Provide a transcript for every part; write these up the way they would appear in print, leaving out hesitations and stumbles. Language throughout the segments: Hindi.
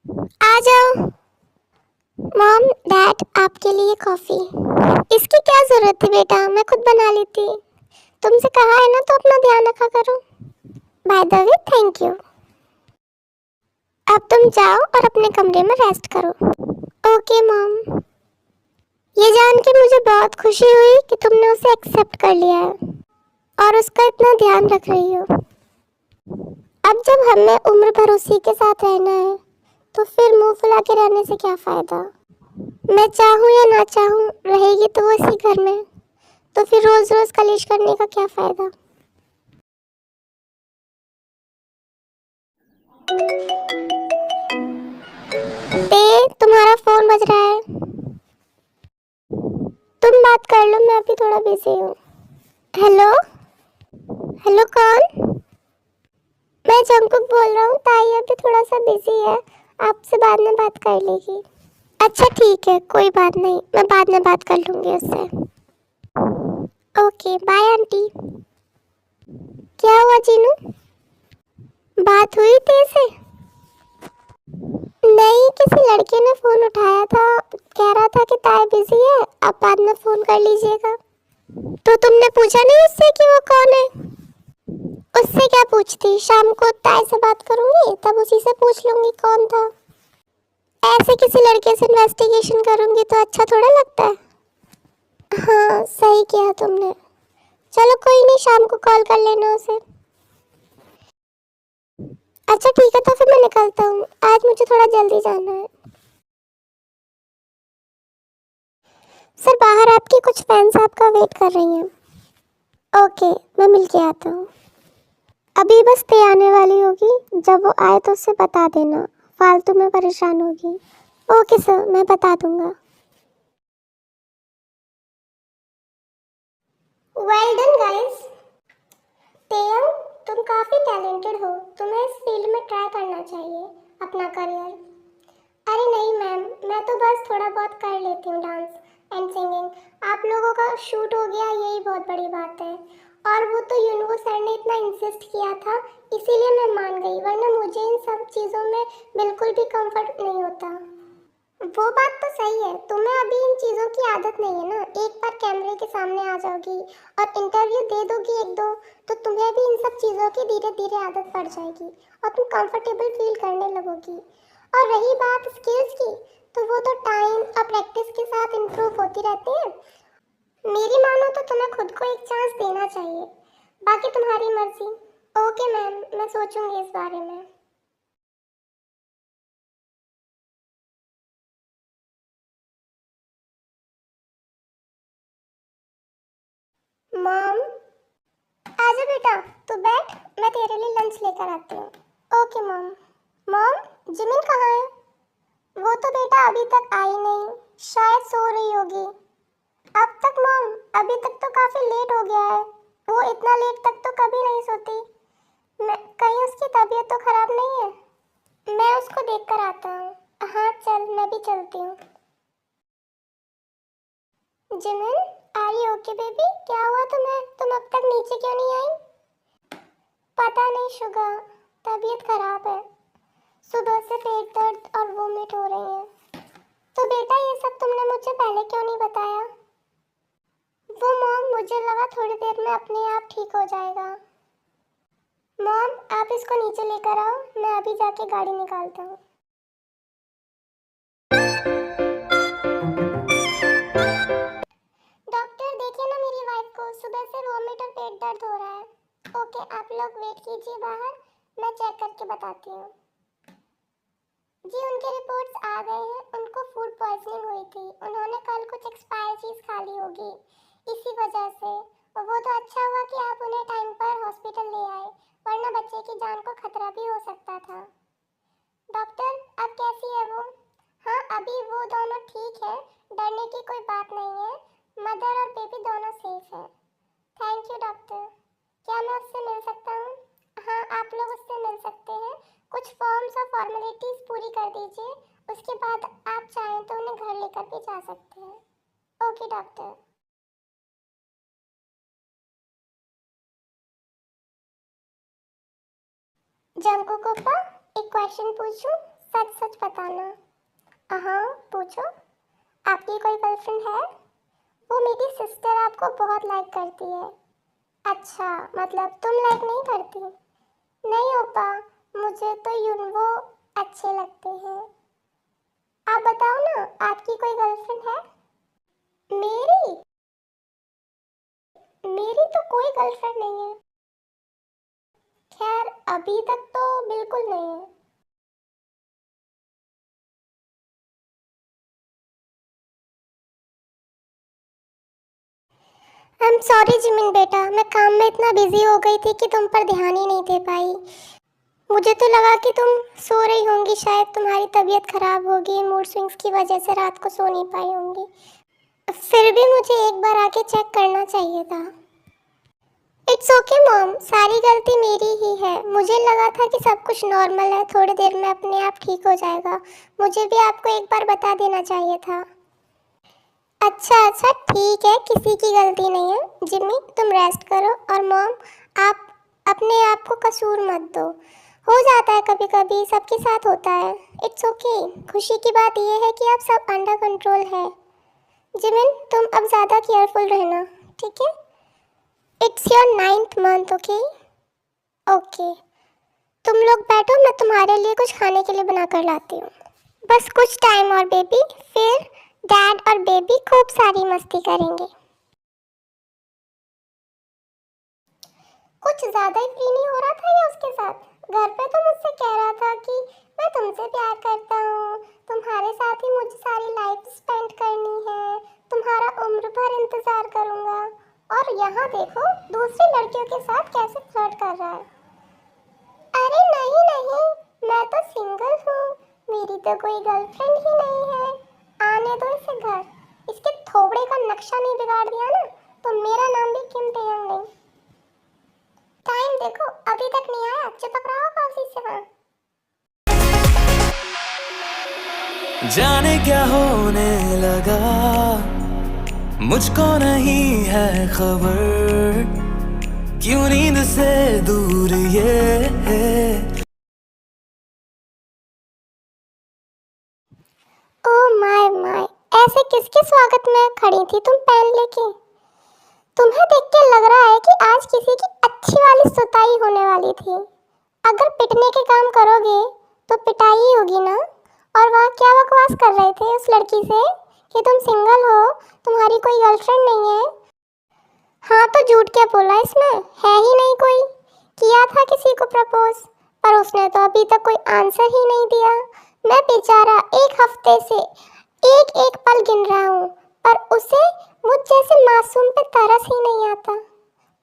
आ जाओ। मॉम डैड आपके लिए कॉफी। इसकी क्या जरूरत थी बेटा, मैं खुद बना लेती। तुमसे कहा है ना तो अपना ध्यान रखा करो। By the way thank you. अब तुम जाओ और अपने कमरे में रेस्ट करो। Okay mom. ये जान के मुझे बहुत खुशी हुई कि तुमने उसे एक्सेप्ट कर लिया है और उसका इतना ध्यान रख रही हो। अब जब हमें उम्र भर उसी के साथ रहना है तो फिर मुंह फुला के रहने से क्या फायदा। मैं चाहूँ या ना चाहूँ रहेगी तो वो इसी घर में, तो फिर रोज रोज कलेश करने का क्या फायदा। तुम्हारा फोन बज रहा है, तुम बात कर लो, मैं अभी थोड़ा बिजी हूँ। हेलो। हेलो कौन। मैं जंकुक बोल रहा हूँ, ताई अभी थोड़ा सा बिजी है, आपसे बाद में बात कर लेगी। अच्छा ठीक है, कोई बात नहीं, मैं बाद में बात कर लूँगी उससे। Okay bye aunty. क्या हुआ जीनू, बात हुई तेरे से। नहीं, किसी लड़के ने फोन उठाया था, कह रहा था कि ताई बिजी है, आप बाद में फोन कर लीजिएगा। तो तुमने पूछा नहीं उससे कि वो कौन है। उससे क्या पूछती, शाम को ताई से बात करूंगी तब उसी से पूछ लूंगी कौन था। ऐसे किसी लड़के से इन्वेस्टिगेशन करूंगी तो अच्छा थोड़ा लगता है। हाँ सही किया तुमने। चलो कोई नहीं, शाम को कॉल कर लेना उसे। अच्छा ठीक है, तो फिर मैं निकलता हूँ, आज मुझे थोड़ा जल्दी जाना है। सर बाहर आपकी कुछ फैंस आपका वेट कर रही हैं। ओके मैं मिल के आता हूँ। अभी बस ते आने वाली होगी, जब वो आए तो उससे बता देना, फालतू में परेशान होगी। ओके सर, मैं बता दूंगा। Well done guys. तेयम, तुम काफी टैलेंटेड हो, तुम्हें इस फील्ड में ट्राई करना चाहिए अपना करियर। अरे नहीं मैम, मैं तो बस थोड़ा बहुत कर लेती हूँ डांस एंड सिंगिंग। आप लोगों का शूट हो गया, यही बहुत बड़ी बात है। और वो तो यूनिवर्स सर ने इतना इंसिस्ट किया था, इसीलिए मैं मान गई, वरना मुझे इन सब चीज़ों में बिल्कुल भी कंफर्ट नहीं होता। वो बात तो सही है, तुम्हें अभी इन चीज़ों की आदत नहीं है ना। एक बार कैमरे के सामने आ जाओगी और इंटरव्यू दे दोगी एक दो, तो तुम्हें भी इन सब चीज़ों की धीरे धीरे आदत पड़ जाएगी और तुम कंफर्टेबल फील करने लगोगी। और रही बात स्किल्स की, तो वो तो टाइम और प्रैक्टिस के साथ इम्प्रूव होती रहती है। मेरी मानो तो तुम्हें खुद को एक चांस देना चाहिए, बाकी तुम्हारी मर्जी। ओके मैम, मैं सोचूंगी इस बारे में। मॉम, आजा बेटा, तू बैठ, मैं तेरे लिए लंच लेकर आती हूँ। Okay mom. मॉम, जिमिन कहाँ है। वो तो बेटा अभी तक आई नहीं, शायद सो रही होगी। अब तक मॉम, अभी तक तो काफी लेट हो गया है। वो इतना लेट तक तो कभी नहीं सोती। मैं कहीं उसकी तबीयत तो खराब नहीं है। मैं उसको देख कर आता हूँ। हाँ चल, मैं भी चलती हूँ। Jimin, are you okay baby, क्या हुआ तुम्हें, तुम अब तक नीचे क्यों नहीं आई। पता नहीं शुगा, तबीयत खराब है, सुबह से पेट दर्द और वोमिट हो रही है। तो बेटा ये सब तुमने मुझे पहले क्यों नहीं बताया। वो मॉम, मुझे लगा थोड़ी देर में अपने आप ठीक हो जाएगा। मॉम आप इसको नीचे लेकर आओ, मैं अभी जाके गाड़ी निकालता हूँ। डॉक्टर देखिए ना मेरी वाइफ को, सुबह से वोमिट और पेट दर्द हो रहा है। ओके आप लोग वेट कीजिए बाहर, मैं चेक करके बताती हूँ। जी उनके रिपोर्ट्स आ गए हैं, उनको फूड पॉइजनिंग हुई थी, उन्होंने कल कुछ एक्सपायर चीज़ खा ली होगी, इसी वजह से। वो तो अच्छा हुआ कि आप उन्हें टाइम पर हॉस्पिटल ले आए, वरना बच्चे की जान को खतरा भी हो सकता था। डॉक्टर अब कैसी है वो। हाँ अभी वो दोनों ठीक है, डरने की कोई बात नहीं है, मदर और बेबी दोनों सेफ है। Thank you doctor. क्या मैं उससे मिल सकता हूँ। हाँ आप लोग उससे मिल सकते हैं, कुछ फॉर्म्स और फॉर्मेलिटीज पूरी कर दीजिए, उसके बाद आप चाहें तो उन्हें घर लेकर भी जा सकते हैं। Okay doctor. जंको कोपा, एक क्वेश्चन पूछूं, सच सच बताना। हाँ पूछो, आपकी कोई गर्लफ्रेंड है? वो मेरी सिस्टर आपको बहुत लाइक करती है। अच्छा, मतलब तुम लाइक नहीं करती? नहीं ओपा, मुझे तो यूनवो अच्छे लगते हैं। आप बताओ ना, आपकी कोई गर्लफ्रेंड है? मेरी मेरी तो कोई गर्लफ्रेंड नहीं है। खैर अभी तक तो बिल्कुल नहीं है। आई एम सॉरी जिमिन बेटा, मैं काम में इतना बिजी हो गई थी कि तुम पर ध्यान ही नहीं दे पाई। मुझे तो लगा कि तुम सो रही होंगी, शायद तुम्हारी तबीयत खराब होगी, मूड स्विंग्स की वजह से रात को सो नहीं पाई होंगी। फिर भी मुझे एक बार आके चेक करना चाहिए था। इट्स ओके मॉम, सारी गलती मेरी ही है। मुझे लगा था कि सब कुछ नॉर्मल है, थोड़ी देर में अपने आप ठीक हो जाएगा। मुझे भी आपको एक बार बता देना चाहिए था। अच्छा अच्छा ठीक है, किसी की गलती नहीं है। जिम्मी तुम रेस्ट करो, और मॉम आप अपने आप को कसूर मत दो। हो जाता है कभी कभी, सबके साथ होता है। It's okay. खुशी की बात यह है कि आप सब अंडर कंट्रोल है। जिमिन तुम अब ज़्यादा केयरफुल रहना, ठीक है? It's your 9th month, okay? Okay, तुम लोग बैठो, मैं तुम्हारे लिए कुछ खाने के लिए बना कर लाती हूँ। बस कुछ टाइम और बेबी, फिर डैड और बेबी खूब सारी मस्ती करेंगे। कुछ ज़्यादा ही फ्री नहीं हो रहा था या उसके साथ? घर पे तो मुझसे कह रहा था कि मैं तुमसे प्यार करता हूँ, तुम्हारे साथ ही मुझे सारी लाइफ स्पेंड करनी है, तुम्हारा उम्र भर इंतज़ार करूँगा। और यहाँ देखो दूसरी लड़कियों के साथ कैसे फ्लर्ट कर रहा है। अरे नहीं नहीं, मैं तो सिंगल हूँ, मेरी तो कोई गर्लफ्रेंड ही नहीं है। आने दो इसे घर, इसके थोबड़े का नक्शा नहीं बिगाड़ दिया ना तो मेरा नाम भी किम टेयंग नहीं। टाइम देखो अभी तक नहीं आया, चिपक रहा होगा उसी से वहाँ। जाने क्या होने लगा, मुझको नहीं है खबर, क्यों नींद से दूर ये है। ओह माय माय, ऐसे किसके स्वागत में खड़ी थी तुम पेन लेके? तुम्हें देख के लग रहा है कि आज किसी की अच्छी वाली सुताई होने वाली थी। अगर पिटने के काम करोगे तो पिटाई ही होगी ना। और वहाँ क्या बकवास कर रहे थे उस लड़की से कि तुम सिंगल हो, तुम्हारी कोई गर्लफ्रेंड नहीं है? हाँ तो झूठ क्या बोला, इसमें है ही नहीं कोई। किया था किसी को प्रपोज, पर उसने तो अभी तक कोई आंसर ही नहीं दिया। मैं बेचारा एक हफ्ते से एक एक पल गिन रहा हूँ, पर उसे मुझ जैसे मासूम पे तरस ही नहीं आता।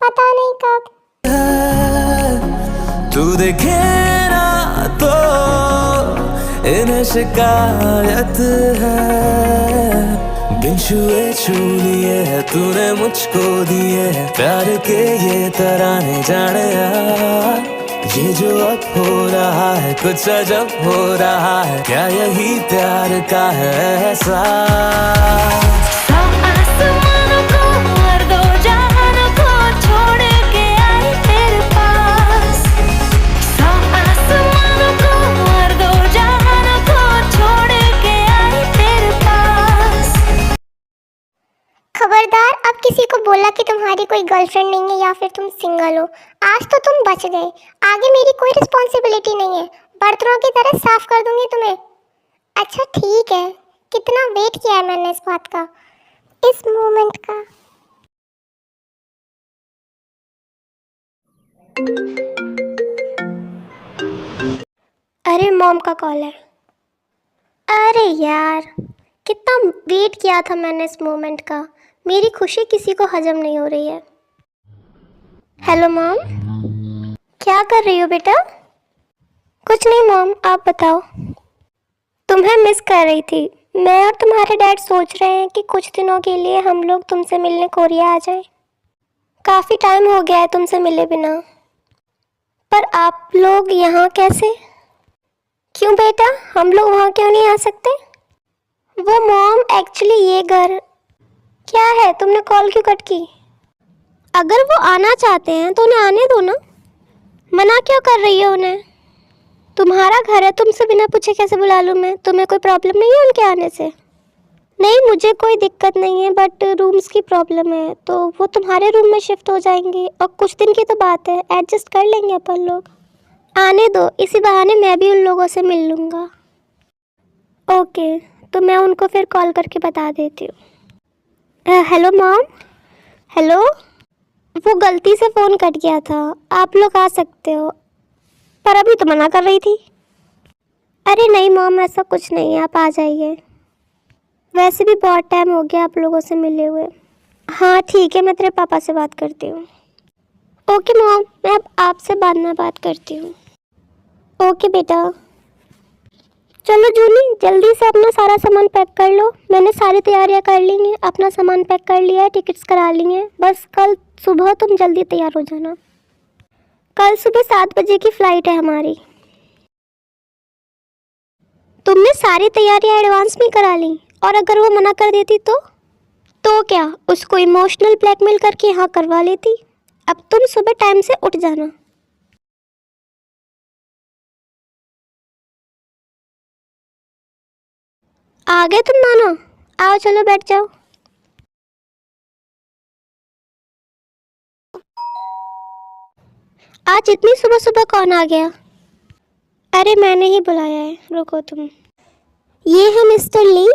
पता नहीं कब। तू देखे ना तो इन्हें शिकायत है, बिन छुए छू लिए है तूने मुझको दिए है प्यार के ये तराने जाने यार। ये जो अब हो रहा है कुछ अजब हो रहा है, क्या यही प्यार का है एहसास? खबरदार, अब किसी को बोला कि तुम्हारी कोई गर्लफ्रेंड नहीं है या फिर तुम सिंगल हो। आज तो तुम बच गए, आगे मेरी कोई रिस्पॉन्सिबिलिटी नहीं है। बर्तनों की तरह साफ कर दूंगी तुम्हें। अच्छा ठीक है, कितना वेट किया है मैंने इस बात का, इस मोमेंट का। अरे मॉम का कॉल है। अरे यार, कितना वेट किया था मैंने इस मोमेंट का। मेरी खुशी किसी को हजम नहीं हो रही है। हेलो मॉम, क्या कर रही हो बेटा? कुछ नहीं मॉम, आप बताओ। तुम्हें मिस कर रही थी। मैं और तुम्हारे डैड सोच रहे हैं कि कुछ दिनों के लिए हम लोग तुमसे मिलने कोरिया आ जाएं। काफ़ी टाइम हो गया है तुमसे मिले बिना। पर आप लोग यहाँ कैसे? क्यों बेटा, हम लोग वहाँ क्यों नहीं आ सकते? वो मॉम एक्चुअली ये घर। क्या है, तुमने कॉल क्यों कट की? अगर वो आना चाहते हैं तो उन्हें आने दो ना, मना क्यों कर रही है उन्हें? तुम्हारा घर है, तुमसे बिना पूछे कैसे बुला लूँ मैं? तुम्हें कोई प्रॉब्लम नहीं है उनके आने से? नहीं, मुझे कोई दिक्कत नहीं है, बट रूम्स की प्रॉब्लम है, तो वो तुम्हारे रूम में शिफ्ट हो जाएंगे और कुछ दिन की तो बात है, एडजस्ट कर लेंगे अपन लोग। आने दो, इसी बहाने मैं भी उन लोगों से मिल लूँगा। ओके, तो मैं उनको फिर कॉल करके बता देती हूँ। Hello mom. हेलो, वो गलती से फ़ोन कट गया था, आप लोग आ सकते हो, पर अभी तो मना कर रही थी। अरे नहीं मॉम, ऐसा कुछ नहीं है, आप आ जाइए। वैसे भी बहुत टाइम हो गया आप लोगों से मिले हुए। हाँ ठीक है, मैं तेरे पापा से बात करती हूँ। ओके मॉम, मैं अब आपसे बाद में बात करती हूँ। ओके बेटा। चलो जूली, जल्दी से अपना सारा सामान पैक कर लो। मैंने सारी तैयारियां कर ली हैं, अपना सामान पैक कर लिया है, टिकट्स करा ली हैं। बस कल सुबह तुम जल्दी तैयार हो जाना। कल सुबह 7 बजे की फ़्लाइट है हमारी। तुमने सारी तैयारियां एडवांस में करा ली, और अगर वो मना कर देती तो क्या, उसको इमोशनल ब्लैकमेल करके यहाँ करवा लेती। अब तुम सुबह टाइम से उठ जाना। आ गए तुम दोनों? आओ चलो बैठ जाओ। आज इतनी सुबह सुबह कौन आ गया? अरे मैंने ही बुलाया है, रुको तुम। ये है मिस्टर ली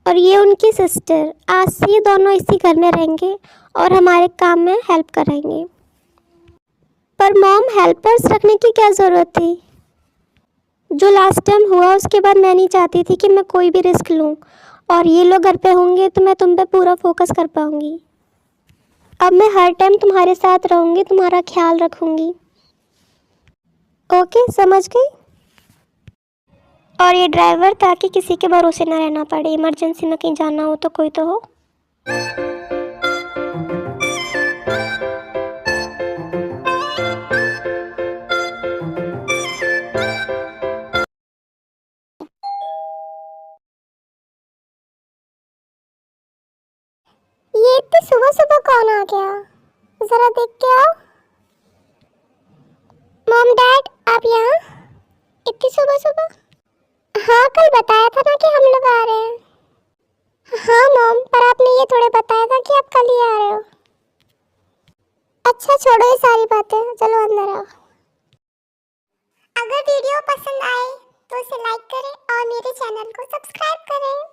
और ये उनकी सिस्टर। आज से ये दोनों इसी घर में रहेंगे और हमारे काम में हेल्प कराएंगे। पर मॉम, हेल्पर्स रखने की क्या ज़रूरत थी? जो लास्ट टाइम हुआ उसके बाद मैं नहीं चाहती थी कि मैं कोई भी रिस्क लूं, और ये लोग घर पे होंगे तो मैं तुम पे पूरा फोकस कर पाऊंगी। अब मैं हर टाइम तुम्हारे साथ रहूंगी, तुम्हारा ख्याल रखूंगी। ओके, समझ गई? और ये ड्राइवर, ताकि किसी के भरोसे ना रहना पड़े, इमरजेंसी में कहीं जाना हो तो कोई तो हो। ये इतनी सुबह सुबह कौन आ गया? जरा देख के आओ। मॉम डैड, आप यहाँ इतनी सुबह सुबह? हाँ, कल बताया था ना कि हम लोग आ रहे हैं। हाँ मॉम, पर आपने ये थोड़े बताया था कि आप कल ही आ रहे हो। अच्छा छोड़ो ये सारी बातें, चलो अंदर आओ। अगर वीडियो पसंद आए तो उसे लाइक करें और मेरे चैनल को सब्सक्राइब करें।